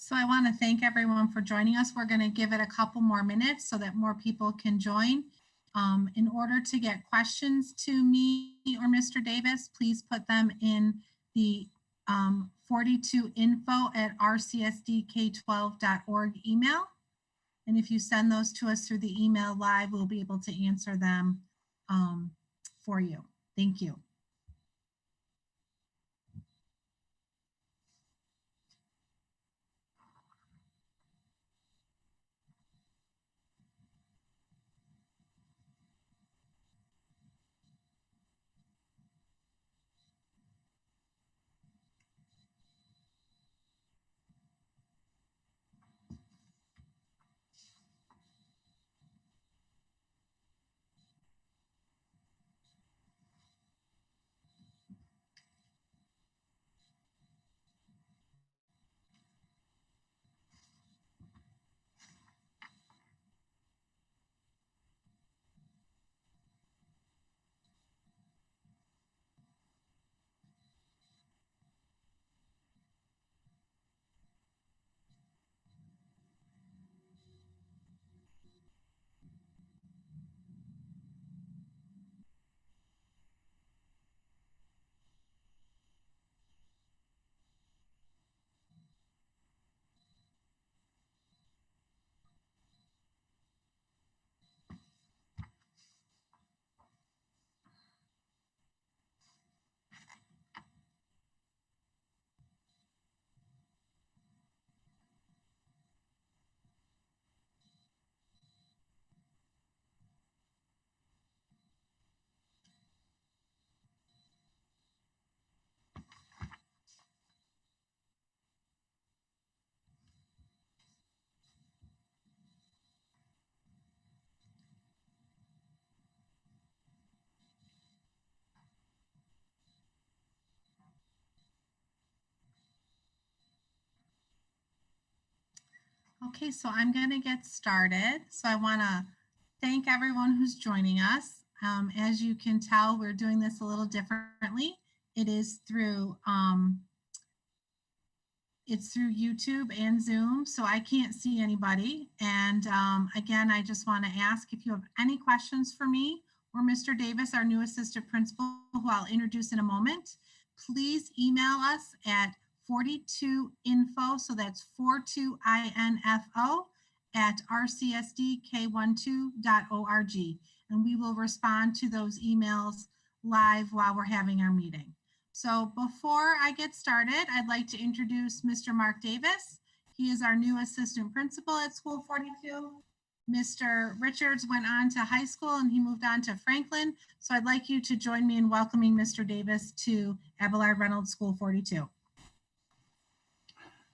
So I want to thank everyone for joining us. We're going to give it a couple more minutes so that more people can join. In order to get questions to me or Mr. Davis, please put them in the 42info@rcsdk12.org email. And if you send those to us through the email live, we'll be able to answer them for you. Thank you. Okay, so I'm going to get started. So I want to thank everyone who's joining us. As you can tell, we're doing this a little differently. It is through YouTube and Zoom, so I can't see anybody. And again, I just want to ask if you have any questions for me or Mr. Davis, our new assistant principal, who I'll introduce in a moment. Please email us at 42info, so that's 42info @rcsdk12.org, and we will respond to those emails live while we're having our meeting. So before I get started, I'd like to introduce Mr. Mark Davis. He is our new assistant principal at School 42. Mr. Richards went on to high school and he moved on to Franklin. So I'd like you to join me in welcoming Mr. Davis to Abelard Reynolds School 42.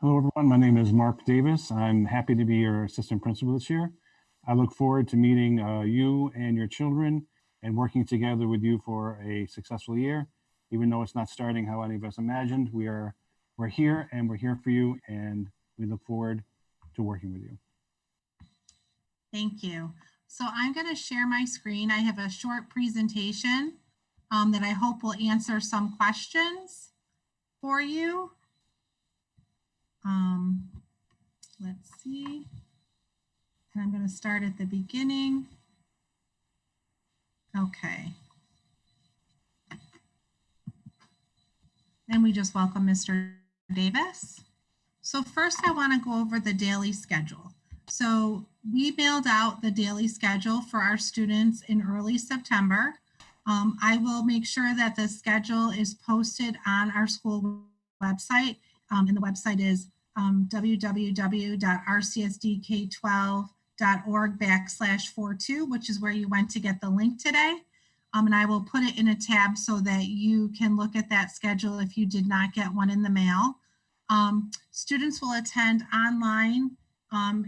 Hello, everyone. My name is Mark Davis. I'm happy to be your assistant principal this year. I look forward to meeting you and your children and working together with you for a successful year. Even though it's not starting how any of us imagined, we're here and we're here for you, and we look forward to working with you. Thank you. So I'm going to share my screen. I have a short presentation that I hope will answer some questions for you. Let's see. And I'm going to start at the beginning. Okay. And we just welcome Mr. Davis. So first I want to go over the daily schedule. So we mailed out the daily schedule for our students in early September. I will make sure that the schedule is posted on our school website. And the website is www.rcsdk12.org/42, which is where you went to get the link today. And I will put it in a tab so that you can look at that schedule if you did not get one in the mail. Students will attend online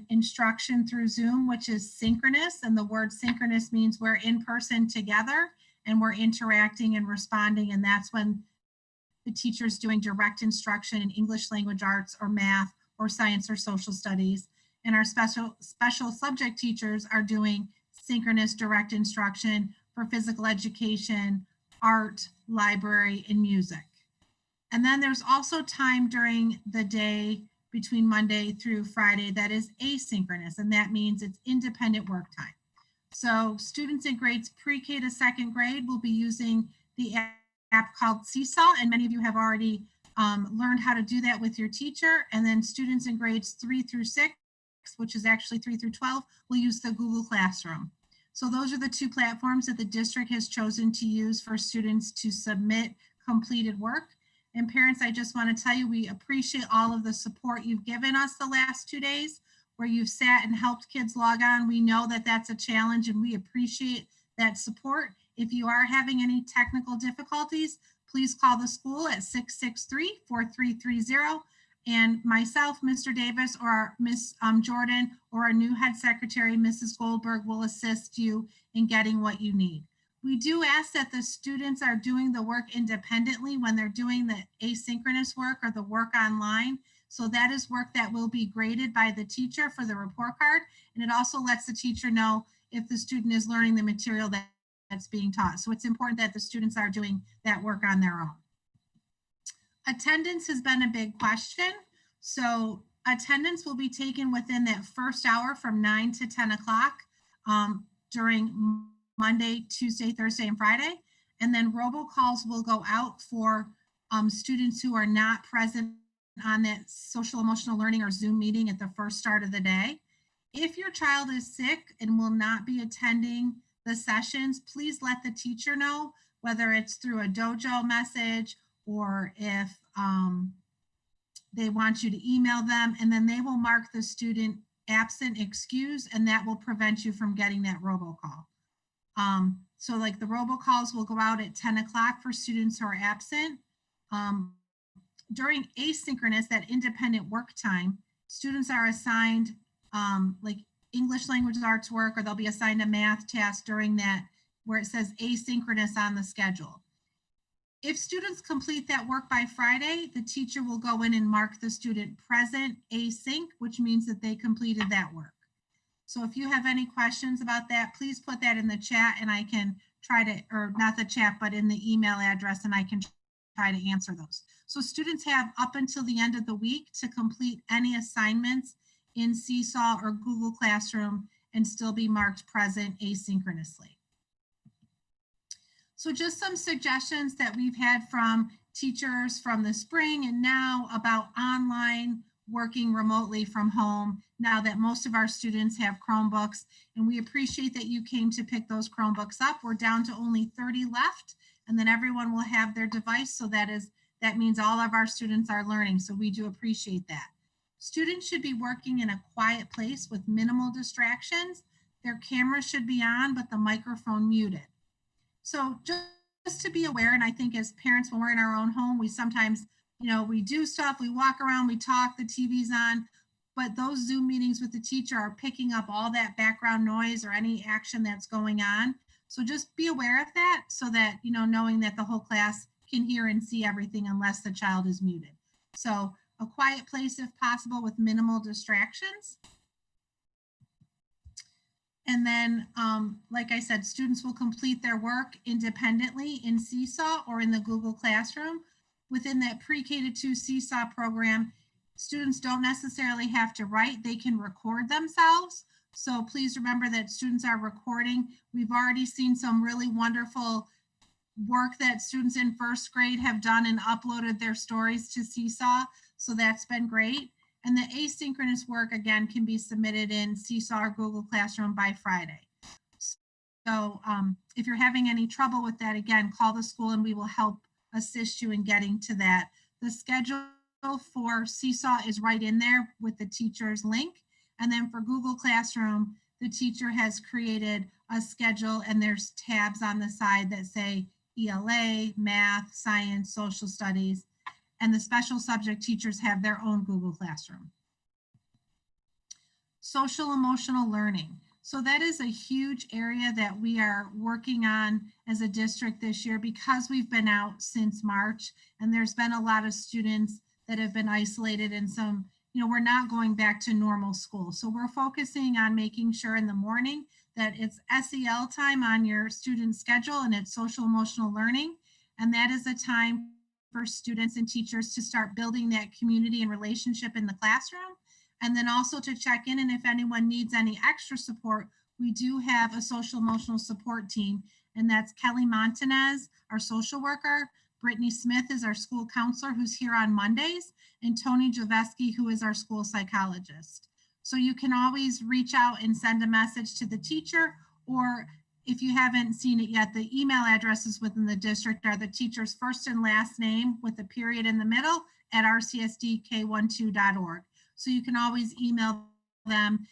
instruction through Zoom, which is synchronous. And the word synchronous means we're in person together and we're interacting and responding. And that's when the teacher's doing direct instruction in English language arts or math or science or social studies. And our special subject teachers are doing synchronous direct instruction for physical education, art, library, and music. And then there's also time during the day between Monday through Friday that is asynchronous, and that means it's independent work time. So students in grades pre-K to second grade will be using the app called Seesaw, and many of you have already learned how to do that with your teacher. And then students in grades 3 through 6, which is actually 3 through 12, will use the Google Classroom. So those are the two platforms that the district has chosen to use for students to submit completed work. And parents, I just want to tell you, we appreciate all of the support you've given us the last 2 days, where you've sat and helped kids log on. We know that that's a challenge, and we appreciate that support. If you are having any technical difficulties, please call the school at 663-4330. And myself, Mr. Davis, or Miss Jordan, or our new head secretary, Mrs. Goldberg, will assist you in getting what you need. We do ask that the students are doing the work independently when they're doing the asynchronous work or the work online. So that is work that will be graded by the teacher for the report card. And it also lets the teacher know if the student is learning the material that's being taught. So it's important that the students are doing that work on their own. Attendance has been a big question. So attendance will be taken within that first hour from 9 to 10 o'clock during Monday, Tuesday, Thursday, and Friday. And then robocalls will go out for students who are not present on that social emotional learning or Zoom meeting at the first start of the day. If your child is sick and will not be attending the sessions, please let the teacher know, whether it's through a dojo message or if they want you to email them, and then they will mark the student absent, excused, and that will prevent you from getting that robocall. So like the robocalls will go out at 10 o'clock for students who are absent. During asynchronous, that independent work time, students are assigned like English language arts work, or they'll be assigned a math task during that where it says asynchronous on the schedule. If students complete that work by Friday, the teacher will go in and mark the student present async, which means that they completed that work. So if you have any questions about that, please put that in the chat and I can try to, or not the chat, but in the email address, and I can try to answer those. So students have up until the end of the week to complete any assignments in Seesaw or Google Classroom and still be marked present asynchronously. So just some suggestions that we've had from teachers from the spring and now about online working remotely from home now that most of our students have Chromebooks, and we appreciate that you came to pick those Chromebooks up. We're down to only 30 left, and then everyone will have their device. So that means all of our students are learning. So we do appreciate that. Students should be working in a quiet place with minimal distractions. Their camera should be on, but the microphone muted. So just to be aware, and I think as parents, when we're in our own home, we sometimes, we do stuff, we walk around, we talk, the TV's on, but those Zoom meetings with the teacher are picking up all that background noise or any action that's going on. So just be aware of that so that, knowing that the whole class can hear and see everything unless the child is muted. So a quiet place if possible with minimal distractions. And then, like I said, students will complete their work independently in Seesaw or in the Google Classroom. Within that pre-K to 2 Seesaw program, students don't necessarily have to write, they can record themselves. So please remember that students are recording. We've already seen some really wonderful work that students in first grade have done and uploaded their stories to Seesaw. So that's been great. And the asynchronous work, again, can be submitted in Seesaw or Google Classroom by Friday. So if you're having any trouble with that, again, call the school and we will help assist you in getting to that. The schedule for Seesaw is right in there with the teacher's link. And then for Google Classroom, the teacher has created a schedule and there's tabs on the side that say ELA, math, science, social studies. And the special subject teachers have their own Google Classroom. Social emotional learning. So that is a huge area that we are working on as a district this year because we've been out since March and there's been a lot of students that have been isolated and some, we're not going back to normal school. So we're focusing on making sure in the morning that it's SEL time on your student schedule and it's social emotional learning. And that is a time for students and teachers to start building that community and relationship in the classroom. And then also to check in, and if anyone needs any extra support, we do have a social emotional support team, and that's Kelly Montanez, our social worker, Brittany Smith is our school counselor who's here on Mondays, and Tony Javeski, who is our school psychologist. So you can always reach out and send a message to the teacher, or if you haven't seen it yet, the email addresses within the district are the teacher's first and last name with a period in the middle at rcsdk12.org. So you can always email them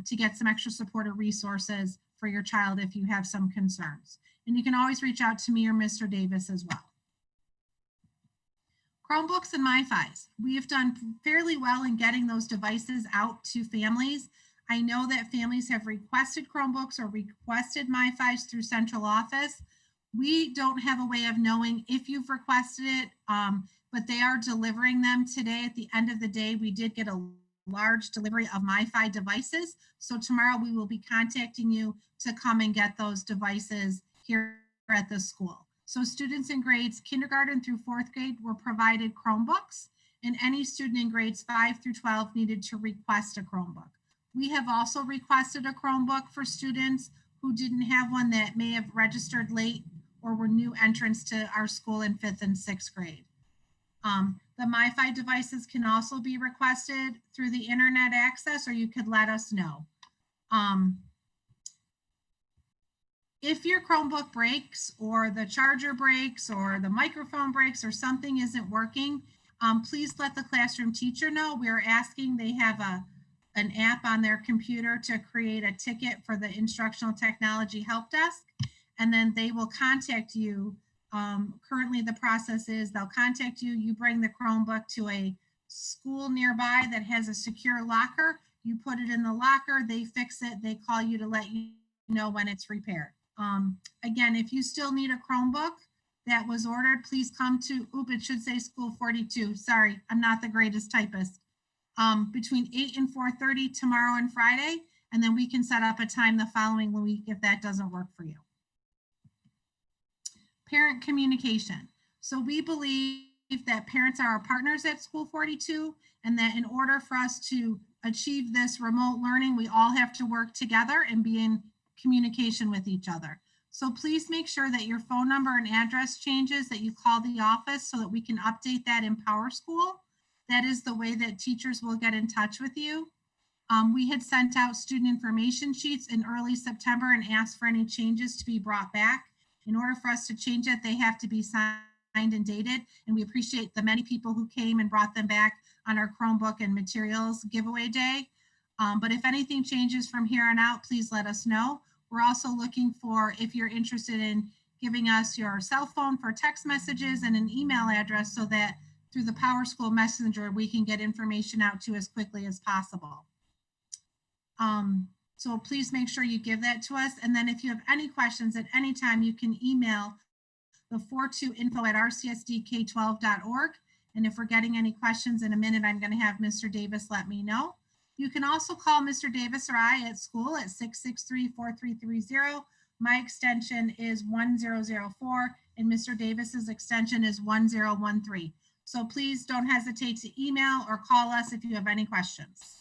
to get some extra support or resources for your child if you have some concerns. And you can always reach out to me or Mr. Davis as well. Chromebooks and MiFis. We have done fairly well in getting those devices out to families. I know that families have requested Chromebooks or requested MiFis through central office. We don't have a way of knowing if you've requested it, but they are delivering them today. At the end of the day, we did get a large delivery of MiFi devices. So tomorrow we will be contacting you to come and get those devices here at the school. So students in grades kindergarten through 4th grade were provided Chromebooks, and any student in grades 5 through 12 needed to request a Chromebook. We have also requested a Chromebook for students who didn't have one that may have registered late or were new entrants to our school in 5th and 6th grade. The MiFi devices can also be requested through the internet access, or you could let us know. If your Chromebook breaks or the charger breaks or the microphone breaks or something isn't working, please let the classroom teacher know. We're asking, they have an app on their computer to create a ticket for the Instructional Technology Help Desk, and then they will contact you. Currently the process is they'll contact you, you bring the Chromebook to a school nearby that has a secure locker, you put it in the locker, they fix it, they call you to let you know when it's repaired. Again, if you still need a Chromebook that was ordered, please come to, it should say School 42. Sorry, I'm not the greatest typist. Between 8 and 4:30 tomorrow and Friday, and then we can set up a time the following week if that doesn't work for you. Parent communication. So we believe that parents are our partners at School 42, and that in order for us to achieve this remote learning, we all have to work together and be in communication with each other. So please make sure that your phone number and address changes, that you call the office so that we can update that in PowerSchool. That is the way that teachers will get in touch with you. We had sent out student information sheets in early September and asked for any changes to be brought back. In order for us to change it, they have to be signed and dated, and we appreciate the many people who came and brought them back on our Chromebook and materials giveaway day. But if anything changes from here on out, please let us know. We're also looking for, if you're interested in giving us your cell phone for text messages and an email address so that through the PowerSchool Messenger, we can get information out to you as quickly as possible. So please make sure you give that to us. And then if you have any questions at any time, you can email the 42info@rcsdk12.org. And if we're getting any questions in a minute, I'm going to have Mr. Davis let me know. You can also call Mr. Davis or I at school at 663-4330. My extension is 1004, and Mr. Davis's extension is 1013. So please don't hesitate to email or call us if you have any questions.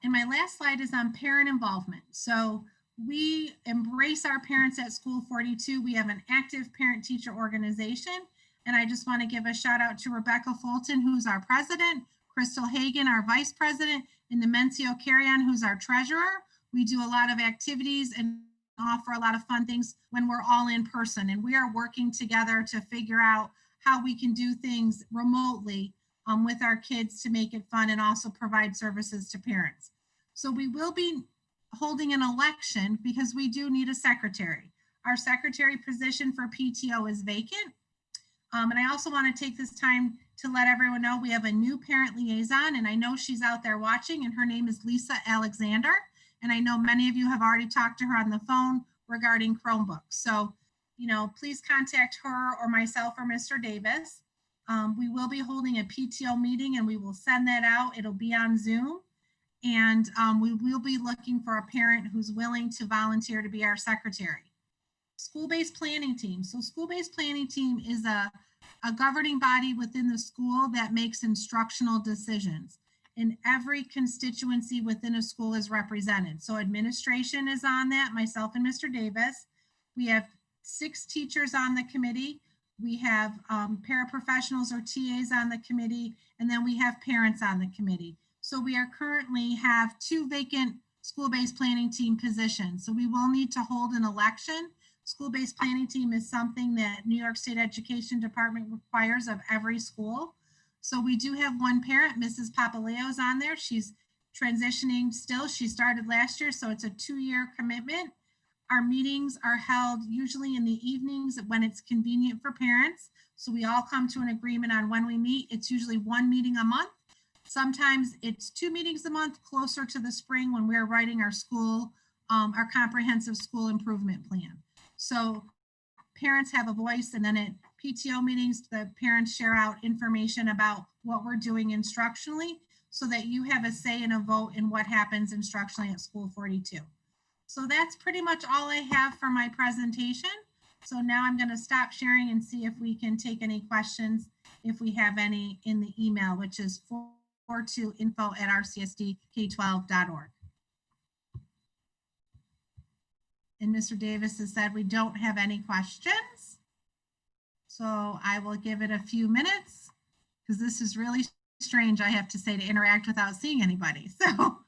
And my last slide is on parent involvement. So we embrace our parents at School 42. We have an active parent-teacher organization. And I just want to give a shout out to Rebecca Fulton, who's our president, Crystal Hagan, our vice president, and Demencio Carrion, who's our treasurer. We do a lot of activities and offer a lot of fun things when we're all in person. And we are working together to figure out how we can do things remotely with our kids to make it fun and also provide services to parents. So we will be holding an election because we do need a secretary. Our secretary position for PTO is vacant. And I also want to take this time to let everyone know we have a new parent liaison, and I know she's out there watching, and her name is Lisa Alexander. And I know many of you have already talked to her on the phone regarding Chromebooks. So, you know, please contact her or myself or Mr. Davis. We will be holding a PTO meeting and we will send that out. It'll be on Zoom. And we will be looking for a parent who's willing to volunteer to be our secretary. School-based planning team. So school-based planning team is a governing body within the school that makes instructional decisions. And every constituency within a school is represented. So administration is on that, myself and Mr. Davis. We have 6 teachers on the committee. We have paraprofessionals or TAs on the committee, and then we have parents on the committee. So we are currently have 2 vacant school-based planning team positions. So we will need to hold an election. School-based planning team is something that New York State Education Department requires of every school. So we do have one parent, Mrs. Papaleo's on there. She's transitioning still. She started last year, so it's a 2-year commitment. Our meetings are held usually in the evenings when it's convenient for parents. So we all come to an agreement on when we meet. It's usually 1 meeting a month. Sometimes it's 2 meetings a month, closer to the spring when we're writing our school, our comprehensive school improvement plan. So parents have a voice, and then at PTO meetings, the parents share out information about what we're doing instructionally so that you have a say and a vote in what happens instructionally at School 42. So that's pretty much all I have for my presentation. So now I'm going to stop sharing and see if we can take any questions, if we have any, in the email, which is 442info@rcsdk12.org. And Mr. Davis has said we don't have any questions. So I will give it a few minutes because this is really strange, I have to say, to interact without seeing anybody. So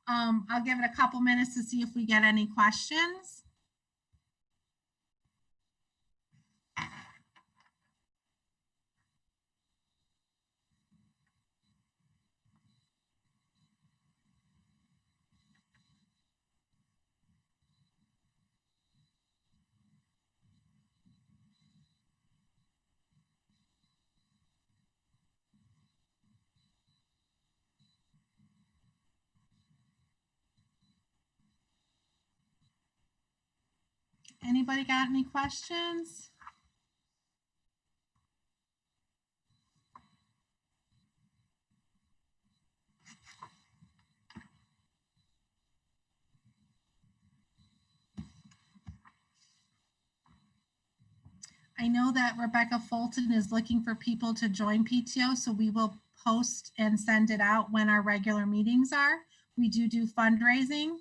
I'll give it a couple minutes to see if we get any questions. Anybody got any questions? I know that Rebecca Fulton is looking for people to join PTO, so we will post and send it out when our regular meetings are. We do fundraising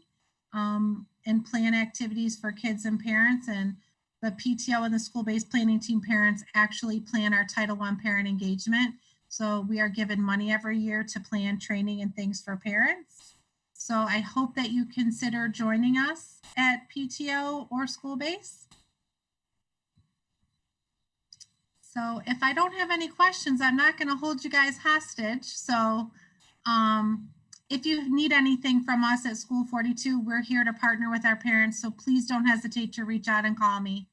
and plan activities for kids and parents, and the PTO and the school-based planning team parents actually plan our Title I parent engagement. So we are given money every year to plan training and things for parents. So I hope that you consider joining us at PTO or school-based. So if I don't have any questions, I'm not going to hold you guys hostage. So if you need anything from us at School 42, we're here to partner with our parents. So please don't hesitate to reach out and call me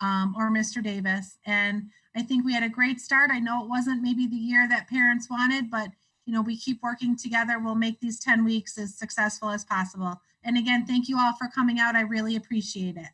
or Mr. Davis. And I think we had a great start. I know it wasn't maybe the year that parents wanted, but you know, we keep working together. We'll make these 10 weeks as successful as possible. And again, thank you all for coming out. I really appreciate it.